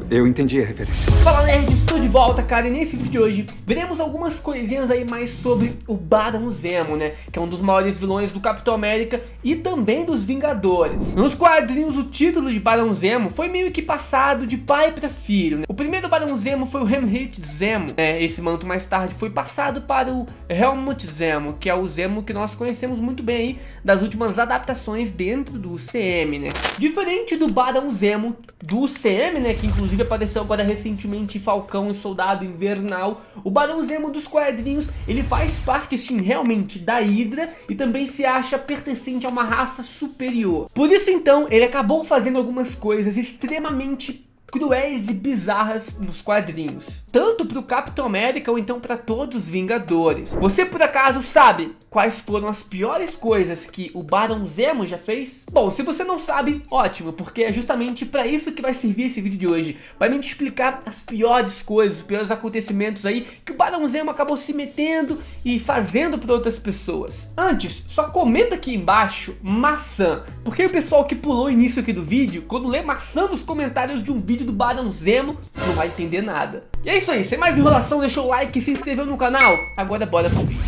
Eu entendi a referência. Fala nerd, estou de volta, cara, e nesse vídeo de hoje veremos algumas coisinhas aí mais sobre o Barão Zemo, né, que é um dos maiores vilões do Capitão América e também dos Vingadores. Nos quadrinhos, o título de Barão Zemo foi meio que passado de pai para filho, né? O primeiro Barão Zemo foi o Heinrich Zemo, esse manto mais tarde foi passado para o Helmut Zemo, que é o Zemo que nós conhecemos muito bem aí das últimas adaptações dentro do UCM, né? Diferente do Barão Zemo do UCM, né, que inclusive apareceu agora recentemente em Falcão e Soldado Invernal, o Barão Zemo dos quadrinhos, ele faz parte sim realmente da Hydra e também se acha pertencente a uma raça superior. Por isso então, ele acabou fazendo algumas coisas extremamente cruéis e bizarras nos quadrinhos, tanto para o Capitão América ou então para todos os Vingadores. Você por acaso sabe quais foram as piores coisas que o Barão Zemo já fez? Bom, se você não sabe, ótimo, porque é justamente para isso que vai servir esse vídeo de hoje, para me explicar as piores coisas, os piores acontecimentos aí que o Barão Zemo acabou se metendo e fazendo para outras pessoas. Antes, só comenta aqui embaixo maçã, porque o pessoal que pulou o início aqui do vídeo, quando lê maçã nos comentários de um vídeo do Barão Zemo, não vai entender nada. E é isso aí, sem mais enrolação, deixou o like e se inscreveu no canal. Agora bora pro vídeo.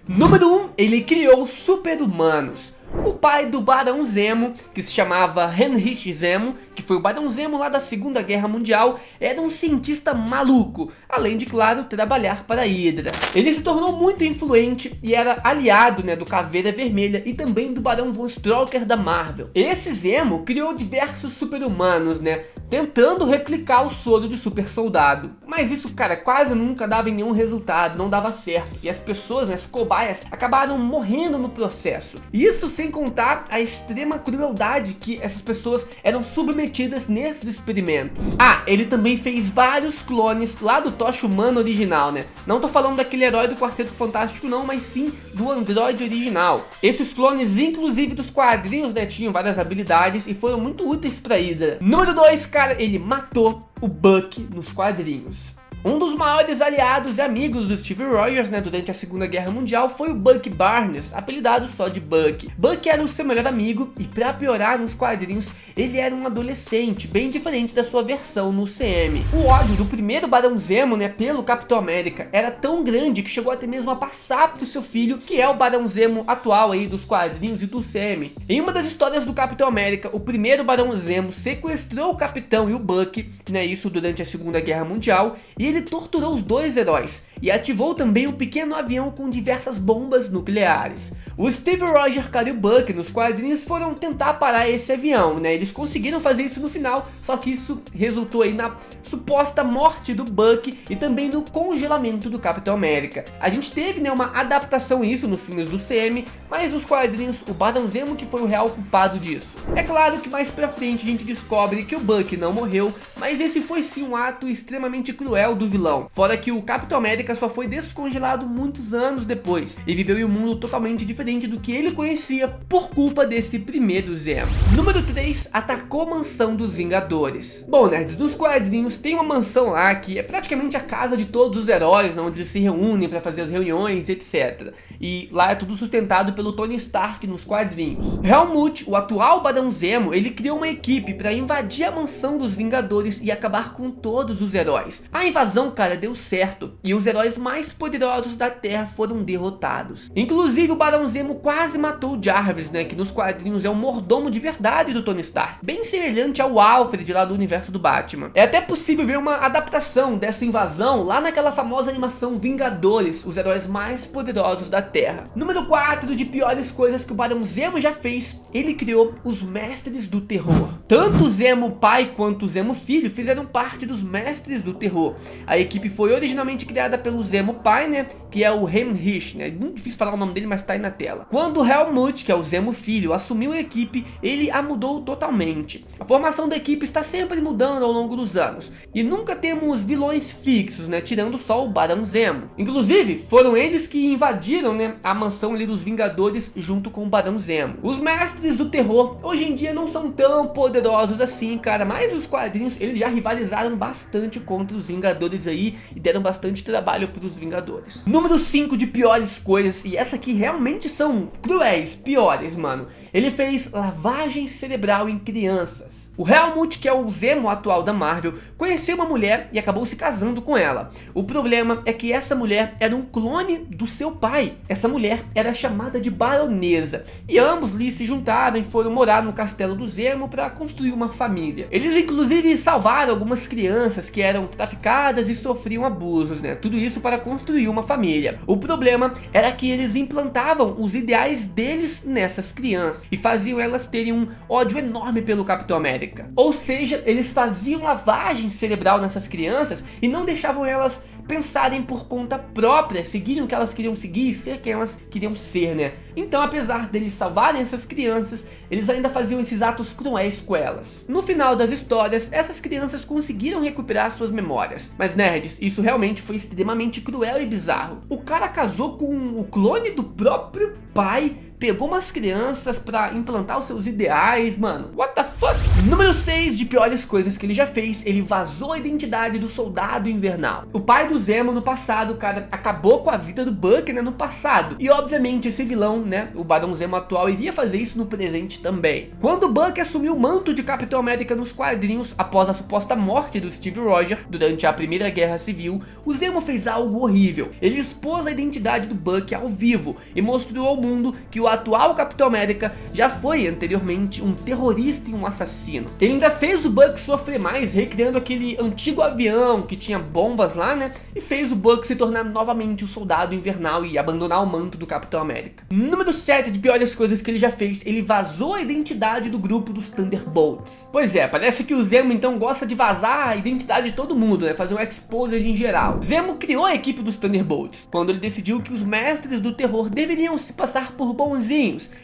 Número 1, ele criou super-humanos. O pai do Barão Zemo, que se chamava Heinrich Zemo, que foi o Barão Zemo lá da Segunda Guerra Mundial, era um cientista maluco, além de, claro, trabalhar para a Hydra. Ele se tornou muito influente e era aliado, né, do Caveira Vermelha e também do Barão Von Strucker da Marvel. Esse Zemo criou diversos super-humanos, né, tentando replicar o soro de super soldado. Mas isso, cara, quase nunca dava em nenhum resultado, não dava certo. E as pessoas, né, as cobaias, acabaram morrendo no processo. Isso sem contar a extrema crueldade que essas pessoas eram submetidas nesses experimentos. Ah, ele também fez vários clones lá do Tocha Humana original, né? Não tô falando daquele herói do Quarteto Fantástico não, mas sim do Android original. Esses clones, inclusive dos quadrinhos, né, tinham várias habilidades e foram muito úteis pra Hydra. Número 2, cara, ele matou o Bucky nos quadrinhos. Um dos maiores aliados e amigos do Steve Rogers, né, durante a Segunda Guerra Mundial foi o Bucky Barnes, apelidado só de Bucky. Bucky era o seu melhor amigo e, pra piorar, nos quadrinhos ele era um adolescente, bem diferente da sua versão no CM. O ódio do primeiro Barão Zemo, né, pelo Capitão América era tão grande que chegou até mesmo a passar pro seu filho, que é o Barão Zemo atual aí dos quadrinhos e do CM. Em uma das histórias do Capitão América, o primeiro Barão Zemo sequestrou o Capitão e o Bucky, né, isso durante a Segunda Guerra Mundial, e ele torturou os dois heróis e ativou também um pequeno avião com diversas bombas nucleares. O Steve Rogers, cara, e o Bucky nos quadrinhos foram tentar parar esse avião, né? Eles conseguiram fazer isso no final, só que isso resultou aí na suposta morte do Bucky e também no congelamento do Capitão América. A gente teve, né, uma adaptação isso nos filmes do CM, mas nos quadrinhos o Barão Zemo que foi o real culpado disso. É claro que mais pra frente a gente descobre que o Bucky não morreu, mas esse foi sim um ato extremamente cruel do vilão. Fora que o Capitão América só foi descongelado muitos anos depois e viveu em um mundo totalmente diferente do que ele conhecia por culpa desse primeiro Zemo. Número 3, atacou a mansão dos Vingadores. Bom, nerds, nos quadrinhos tem uma mansão lá que é praticamente a casa de todos os heróis, onde eles se reúnem para fazer as reuniões, etc. E lá é tudo sustentado pelo Tony Stark nos quadrinhos. Helmut, o atual Barão Zemo, ele criou uma equipe para invadir a mansão dos Vingadores e acabar com todos os heróis. A invasão, cara, deu certo e os heróis mais poderosos da Terra foram derrotados. Inclusive o Barão Zemo quase matou o Jarvis, né, que nos quadrinhos é um mordomo de verdade do Tony Stark, bem semelhante ao Alfred lá do universo do Batman. É até possível ver uma adaptação dessa invasão lá naquela famosa animação Vingadores, os heróis mais poderosos da Terra. Número 4, de piores coisas que o Barão Zemo já fez, ele criou os Mestres do Terror. Tanto o Zemo pai quanto o Zemo filho fizeram parte dos Mestres do Terror. A equipe foi originalmente criada pelo Zemo pai, né, que é o Heinrich, né, muito difícil falar o nome dele, mas tá aí na tela. Quando o Helmut, que é o Zemo filho, assumiu a equipe, ele a mudou totalmente. A formação da equipe está sempre mudando ao longo dos anos, e nunca temos vilões fixos, né, tirando só o Barão Zemo. Inclusive, foram eles que invadiram, né, a mansão ali dos Vingadores junto com o Barão Zemo. Os Mestres do Terror hoje em dia não são tão poderosos assim, cara, mas os quadrinhos eles já rivalizaram bastante contra os Vingadores Vingadores aí e deram bastante trabalho pros Vingadores. Número 5 de piores coisas, e essa aqui realmente são cruéis, piores, mano. Ele fez lavagem cerebral em crianças. O Helmut, que é o Zemo atual da Marvel, conheceu uma mulher e acabou se casando com ela. O problema é que essa mulher era um clone do seu pai. Essa mulher era chamada de Baronesa. E ambos ali se juntaram e foram morar no castelo do Zemo para construir uma família. Eles inclusive salvaram algumas crianças que eram traficadas e sofriam abusos, né? Tudo isso para construir uma família. O problema era que eles implantavam os ideais deles nessas crianças e faziam elas terem um ódio enorme pelo Capitão América. Ou seja, eles faziam lavagem cerebral nessas crianças e não deixavam elas pensarem por conta própria, seguirem o que elas queriam seguir e ser quem elas queriam ser, né? Então, apesar deles salvarem essas crianças, eles ainda faziam esses atos cruéis com elas. No final das histórias, essas crianças conseguiram recuperar suas memórias. Mas nerds, isso realmente foi extremamente cruel e bizarro. O cara casou com o clone do próprio pai, pegou umas crianças pra implantar os seus ideais, mano. What the fuck? Número 6 de piores coisas que ele já fez, ele vazou a identidade do Soldado Invernal. O pai do Zemo no passado, cara, acabou com a vida do Bucky, né, no passado. E obviamente esse vilão, né, o Barão Zemo atual, iria fazer isso no presente também. Quando o Bucky assumiu o manto de Capitão América nos quadrinhos, após a suposta morte do Steve Rogers, durante a Primeira Guerra Civil, o Zemo fez algo horrível. Ele expôs a identidade do Bucky ao vivo e mostrou ao mundo que o atual Capitão América já foi anteriormente um terrorista e um assassino. Ele ainda fez o Bucky sofrer mais, recriando aquele antigo avião que tinha bombas lá, né, e fez o Bucky se tornar novamente o Soldado Invernal e abandonar o manto do Capitão América. Número 7 de piores coisas que ele já fez, ele vazou a identidade do grupo dos Thunderbolts. Pois é, parece que o Zemo então gosta de vazar a identidade de todo mundo, né, fazer um exposed em geral. Zemo criou a equipe dos Thunderbolts, quando ele decidiu que os mestres do terror deveriam se passar por bonzinhos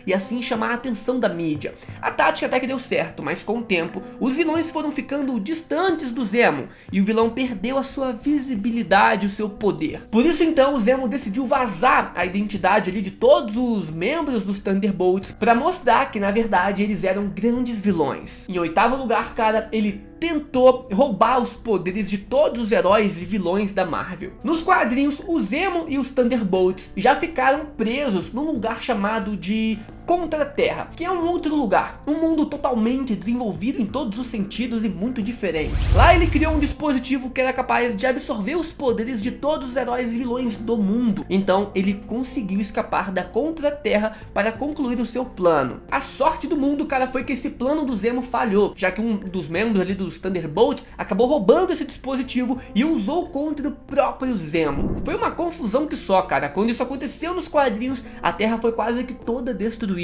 e assim chamar a atenção da mídia. A tática até que deu certo, mas com o tempo, os vilões foram ficando distantes do Zemo e o vilão perdeu a sua visibilidade, o seu poder. Por isso então o Zemo decidiu vazar a identidade ali de todos os membros dos Thunderbolts para mostrar que na verdade eles eram grandes vilões. Em oitavo lugar, cara, ele tentou roubar os poderes de todos os heróis e vilões da Marvel. Nos quadrinhos, o Zemo e os Thunderbolts já ficaram presos num lugar chamado de Contra-Terra, que é um outro lugar, um mundo totalmente desenvolvido em todos os sentidos e muito diferente. Lá ele criou um dispositivo que era capaz de absorver os poderes de todos os heróis e vilões do mundo. Então ele conseguiu escapar da Contra-Terra para concluir o seu plano. A sorte do mundo, cara, foi que esse plano do Zemo falhou, já que um dos membros ali dos Thunderbolts acabou roubando esse dispositivo e usou contra o próprio Zemo. Foi uma confusão que só, cara. Quando isso aconteceu nos quadrinhos, a Terra foi quase que toda destruída.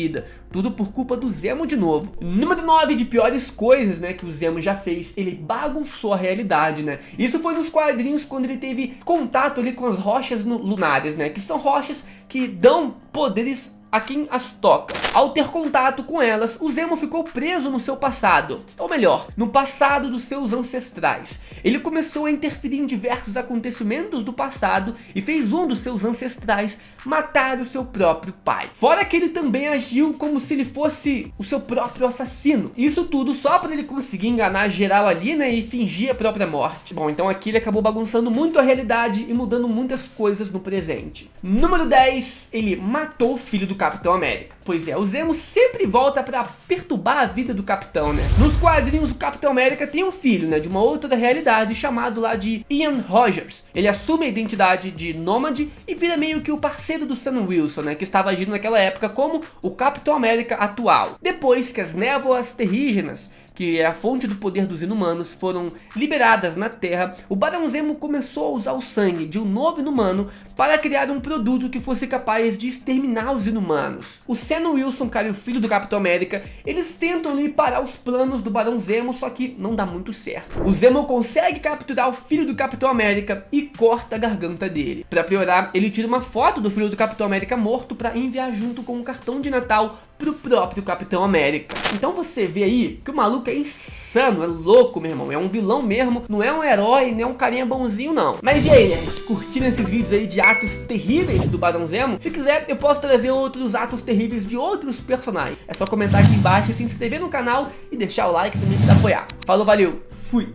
Tudo por culpa do Zemo de novo. Número 9 de piores coisas, né, que o Zemo já fez. Ele bagunçou a realidade, né. Isso foi nos quadrinhos quando ele teve contato ali com as rochas lunares, né, que são rochas que dão poderes a quem as toca. Ao ter contato com elas, o Zemo ficou preso no seu passado, ou melhor, no passado dos seus ancestrais. Ele começou a interferir em diversos acontecimentos do passado e fez um dos seus ancestrais matar o seu próprio pai. Fora que ele também agiu como se ele fosse o seu próprio assassino. Isso tudo só para ele conseguir enganar geral ali, né, e fingir a própria morte. Bom, então aqui ele acabou bagunçando muito a realidade e mudando muitas coisas no presente. Número 10, ele matou o filho do Capitão América. Pois é, o Zemo sempre volta pra perturbar a vida do Capitão, né? Nos quadrinhos, o Capitão América tem um filho, né, de uma outra realidade, chamado lá de Ian Rogers. Ele assume a identidade de Nômade e vira meio que o parceiro do Sam Wilson, né, que estava agindo naquela época como o Capitão América atual. Depois que as névoas terrígenas, que é a fonte do poder dos inumanos, foram liberadas na Terra, o Barão Zemo começou a usar o sangue de um novo inumano para criar um produto que fosse capaz de exterminar os inumanos. O Sam Wilson, cara, e o filho do Capitão América, eles tentam ali parar os planos do Barão Zemo, só que não dá muito certo. O Zemo consegue capturar o filho do Capitão América e corta a garganta dele. Para piorar, ele tira uma foto do filho do Capitão América morto para enviar junto com um cartão de Natal pro próprio Capitão América. Então você vê aí que o maluco é insano, é louco, meu irmão. É um vilão mesmo, não é um herói, nem um carinha bonzinho, não. Mas e aí, nerds? Curtiram esses vídeos aí de atos terríveis do Barão Zemo? Se quiser, eu posso trazer outros atos terríveis de outros personagens. É só comentar aqui embaixo, se inscrever no canal e deixar o like também para apoiar. Falou, valeu!